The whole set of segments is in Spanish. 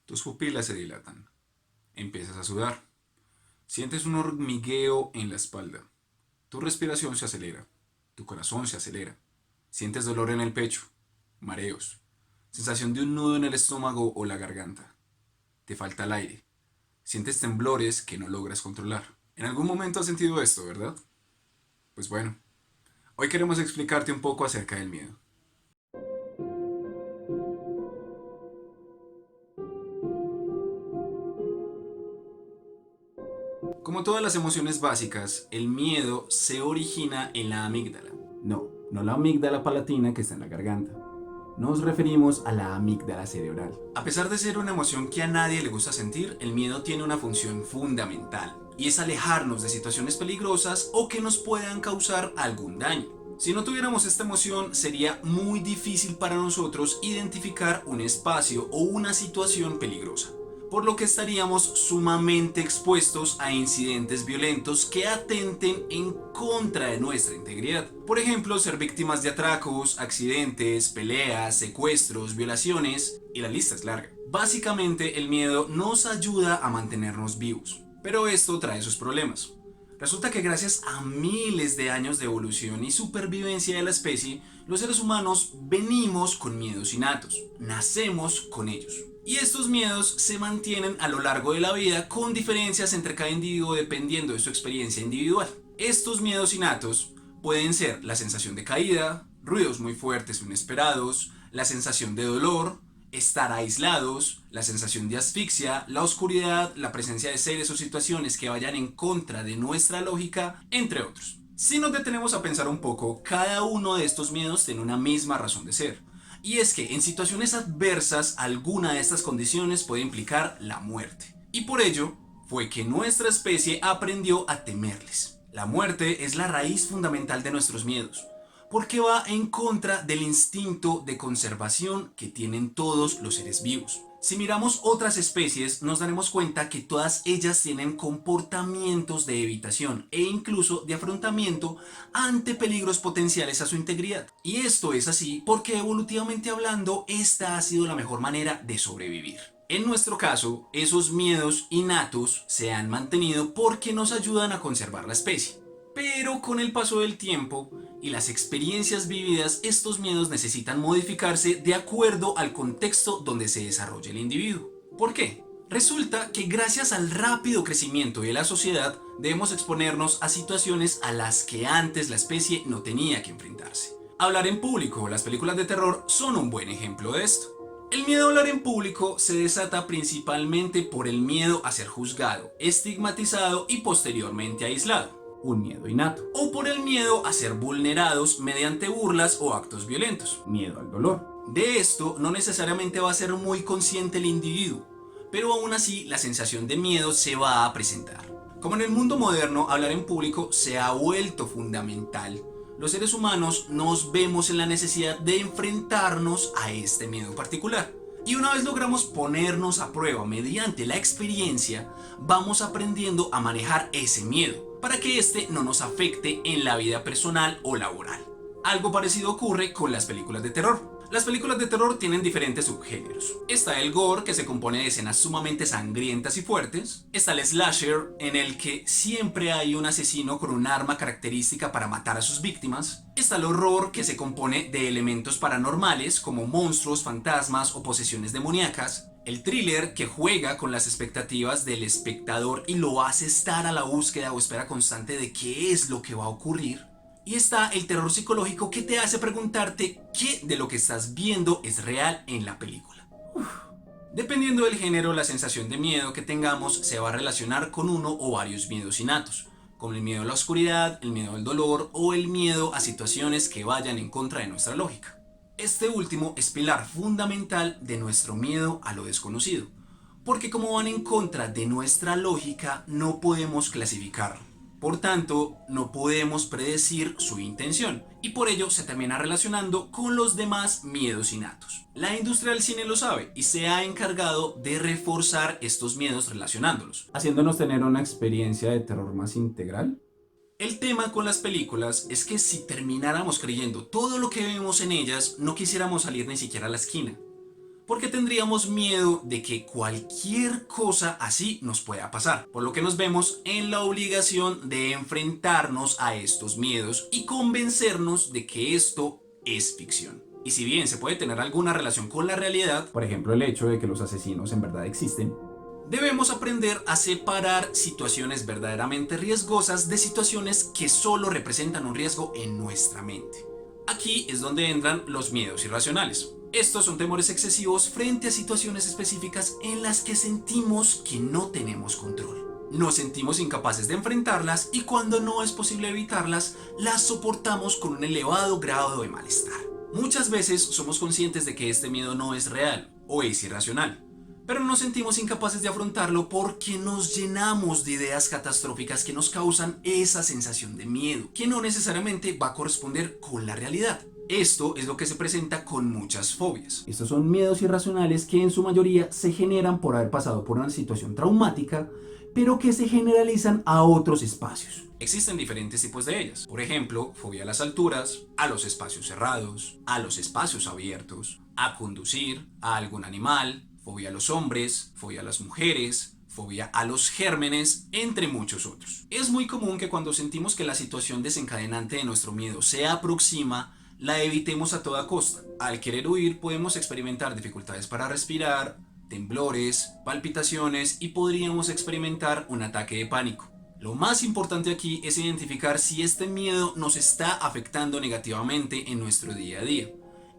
Tus pupilas se dilatan. Empiezas a sudar. Sientes un hormigueo en la espalda. Tu respiración se acelera. Tu corazón se acelera. Sientes dolor en el pecho. Mareos. Sensación de un nudo en el estómago o la garganta. Te falta el aire. Sientes temblores que no logras controlar. En algún momento has sentido esto, ¿verdad? Pues bueno, hoy queremos explicarte un poco acerca del miedo. Como todas las emociones básicas, el miedo se origina en la amígdala. No la amígdala palatina que está en la garganta. Nos referimos a la amígdala cerebral. A pesar de ser una emoción que a nadie le gusta sentir, el miedo tiene una función fundamental, y es alejarnos de situaciones peligrosas o que nos puedan causar algún daño. Si no tuviéramos esta emoción, sería muy difícil para nosotros identificar un espacio o una situación peligrosa, por lo que estaríamos sumamente expuestos a incidentes violentos que atenten en contra de nuestra integridad. Por ejemplo, ser víctimas de atracos, accidentes, peleas, secuestros, violaciones, y la lista es larga. Básicamente, el miedo nos ayuda a mantenernos vivos, pero esto trae sus problemas. Resulta que gracias a miles de años de evolución y supervivencia de la especie, los seres humanos venimos con miedos innatos, nacemos con ellos. Y estos miedos se mantienen a lo largo de la vida con diferencias entre cada individuo dependiendo de su experiencia individual. Estos miedos innatos pueden ser la sensación de caída, ruidos muy fuertes o inesperados, la sensación de dolor, estar aislados, la sensación de asfixia, la oscuridad, la presencia de seres o situaciones que vayan en contra de nuestra lógica, entre otros. Si nos detenemos a pensar un poco, cada uno de estos miedos tiene una misma razón de ser. Y es que en situaciones adversas, alguna de estas condiciones puede implicar la muerte. Y por ello, fue que nuestra especie aprendió a temerles. La muerte es la raíz fundamental de nuestros miedos, porque va en contra del instinto de conservación que tienen todos los seres vivos. Si miramos otras especies, nos daremos cuenta que todas ellas tienen comportamientos de evitación e incluso de afrontamiento ante peligros potenciales a su integridad. Y esto es así porque evolutivamente hablando, esta ha sido la mejor manera de sobrevivir. En nuestro caso, esos miedos innatos se han mantenido porque nos ayudan a conservar la especie. Pero con el paso del tiempo y las experiencias vividas, estos miedos necesitan modificarse de acuerdo al contexto donde se desarrolla el individuo. ¿Por qué? Resulta que gracias al rápido crecimiento de la sociedad debemos exponernos a situaciones a las que antes la especie no tenía que enfrentarse. Hablar en público o las películas de terror son un buen ejemplo de esto. El miedo a hablar en público se desata principalmente por el miedo a ser juzgado, estigmatizado y posteriormente aislado, un miedo innato, o por el miedo a ser vulnerados mediante burlas o actos violentos, miedo al dolor. De esto no necesariamente va a ser muy consciente el individuo, pero aún así la sensación de miedo se va a presentar. Como en el mundo moderno, hablar en público se ha vuelto fundamental, los seres humanos nos vemos en la necesidad de enfrentarnos a este miedo particular. Y una vez logramos ponernos a prueba mediante la experiencia, vamos aprendiendo a manejar ese miedo para que este no nos afecte en la vida personal o laboral. Algo parecido ocurre con las películas de terror. Las películas de terror tienen diferentes subgéneros. Está el gore, que se compone de escenas sumamente sangrientas y fuertes. Está el slasher, en el que siempre hay un asesino con un arma característica para matar a sus víctimas. Está el horror, que se compone de elementos paranormales como monstruos, fantasmas o posesiones demoníacas. El thriller, que juega con las expectativas del espectador y lo hace estar a la búsqueda o espera constante de qué es lo que va a ocurrir. Y está el terror psicológico, que te hace preguntarte qué de lo que estás viendo es real en la película. Dependiendo del género, la sensación de miedo que tengamos se va a relacionar con uno o varios miedos innatos, como el miedo a la oscuridad, el miedo al dolor o el miedo a situaciones que vayan en contra de nuestra lógica. Este último es pilar fundamental de nuestro miedo a lo desconocido, porque como van en contra de nuestra lógica, no podemos clasificarlo. Por tanto, no podemos predecir su intención y por ello se termina relacionando con los demás miedos innatos. La industria del cine lo sabe y se ha encargado de reforzar estos miedos relacionándolos, haciéndonos tener una experiencia de terror más integral. El tema con las películas es que si termináramos creyendo todo lo que vemos en ellas, no quisiéramos salir ni siquiera a la esquina. porque tendríamos miedo de que cualquier cosa así nos pueda pasar, por lo que nos vemos en la obligación de enfrentarnos a estos miedos y convencernos de que esto es ficción. Y si bien se puede tener alguna relación con la realidad, por ejemplo el hecho de que los asesinos en verdad existen, debemos aprender a separar situaciones verdaderamente riesgosas de situaciones que solo representan un riesgo en nuestra mente. Aquí es donde entran los miedos irracionales. Estos son temores excesivos frente a situaciones específicas en las que sentimos que no tenemos control. Nos sentimos incapaces de enfrentarlas y cuando no es posible evitarlas, las soportamos con un elevado grado de malestar. Muchas veces somos conscientes de que este miedo no es real o es irracional, pero nos sentimos incapaces de afrontarlo porque nos llenamos de ideas catastróficas que nos causan esa sensación de miedo, que no necesariamente va a corresponder con la realidad. Esto es lo que se presenta con muchas fobias. Estos son miedos irracionales que en su mayoría se generan por haber pasado por una situación traumática, pero que se generalizan a otros espacios. Existen diferentes tipos de ellas. Por ejemplo, fobia a las alturas, a los espacios cerrados, a los espacios abiertos, a conducir, a algún animal, fobia a los hombres, fobia a las mujeres, fobia a los gérmenes, entre muchos otros. Es muy común que cuando sentimos que la situación desencadenante de nuestro miedo se aproxima, la evitemos a toda costa. Al querer huir podemos experimentar dificultades para respirar, temblores, palpitaciones y podríamos experimentar un ataque de pánico. Lo más importante aquí es identificar si este miedo nos está afectando negativamente en nuestro día a día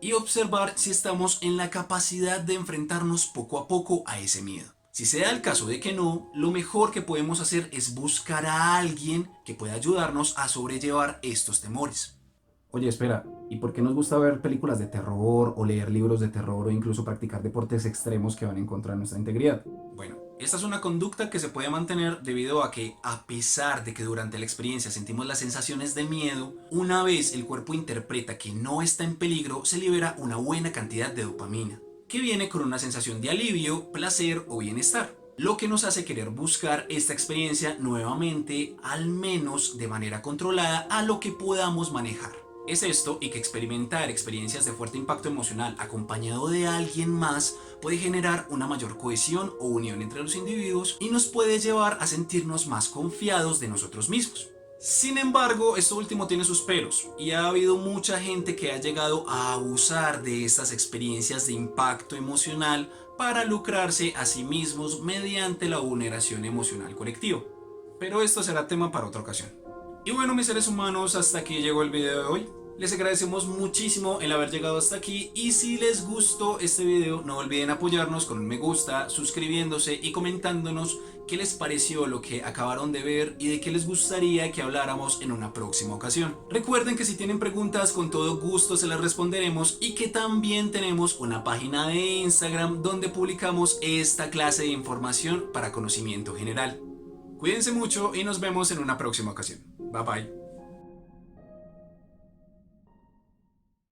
y observar si estamos en la capacidad de enfrentarnos poco a poco a ese miedo. Si se da el caso de que no, lo mejor que podemos hacer es buscar a alguien que pueda ayudarnos a sobrellevar estos temores. Oye, espera, ¿y por qué nos gusta ver películas de terror o leer libros de terror o incluso practicar deportes extremos que van en contra de nuestra integridad? Bueno, esta es una conducta que se puede mantener debido a que, a pesar de que durante la experiencia sentimos las sensaciones de miedo, una vez el cuerpo interpreta que no está en peligro, se libera una buena cantidad de dopamina, que viene con una sensación de alivio, placer o bienestar, lo que nos hace querer buscar esta experiencia nuevamente, al menos de manera controlada, a lo que podamos manejar. Es esto y que experimentar experiencias de fuerte impacto emocional acompañado de alguien más puede generar una mayor cohesión o unión entre los individuos y nos puede llevar a sentirnos más confiados de nosotros mismos. Sin embargo, esto último tiene sus peros y ha habido mucha gente que ha llegado a abusar de estas experiencias de impacto emocional para lucrarse a sí mismos mediante la vulneración emocional colectiva. Pero esto será tema para otra ocasión. Y bueno, mis seres humanos, hasta aquí llegó el video de hoy. Les agradecemos muchísimo el haber llegado hasta aquí y si les gustó este video no olviden apoyarnos con un me gusta, suscribiéndose y comentándonos qué les pareció lo que acabaron de ver y de qué les gustaría que habláramos en una próxima ocasión. Recuerden que si tienen preguntas con todo gusto se las responderemos y que también tenemos una página de Instagram donde publicamos esta clase de información para conocimiento general. Cuídense mucho y nos vemos en una próxima ocasión. Bye bye.